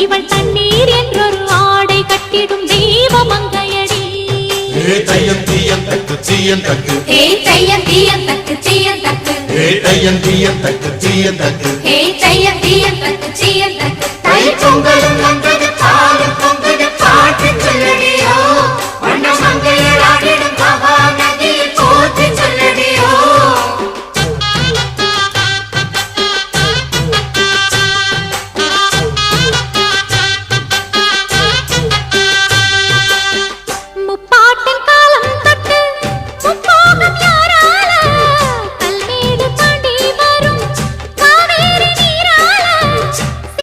இவள் தண்ணீர் என்றொரு ஆடை கட்டிடும் தெய்வ மங்கையடி. தையம் தீயம் தக்கு தீயம் தக்கு தையம் தீயம் தக்கு தீயம் தக்கு தையம் தீயம் தக்கு தீயம் தக்கு தையம் தீயம் தக்கு தீயம் தக்கு